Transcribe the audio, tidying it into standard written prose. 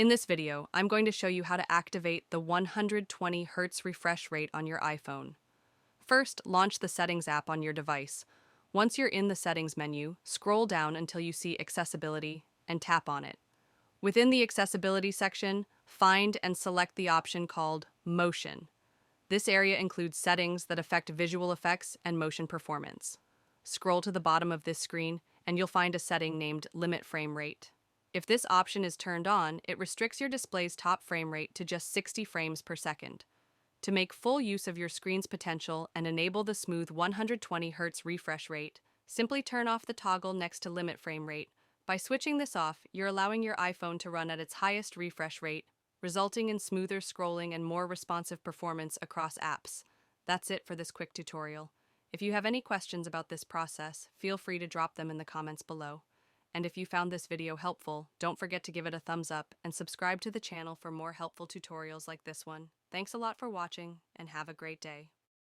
In this video, I'm going to show you how to activate the 120 Hz refresh rate on your iPhone. First, launch the Settings app on your device. Once you're in the Settings menu, scroll down until you see Accessibility and tap on it. Within the Accessibility section, find and select the option called Motion. This area includes settings that affect visual effects and motion performance. Scroll to the bottom of this screen and you'll find a setting named Limit Frame Rate. If this option is turned on, it restricts your display's top frame rate to just 60 frames per second. To make full use of your screen's potential and enable the smooth 120 Hz refresh rate, simply turn off the toggle next to Limit Frame Rate. By switching this off, you're allowing your iPhone to run at its highest refresh rate, resulting in smoother scrolling and more responsive performance across apps. That's it for this quick tutorial. If you have any questions about this process, feel free to drop them in the comments below. And if you found this video helpful, don't forget to give it a thumbs up and subscribe to the channel for more helpful tutorials like this one. Thanks a lot for watching, and have a great day.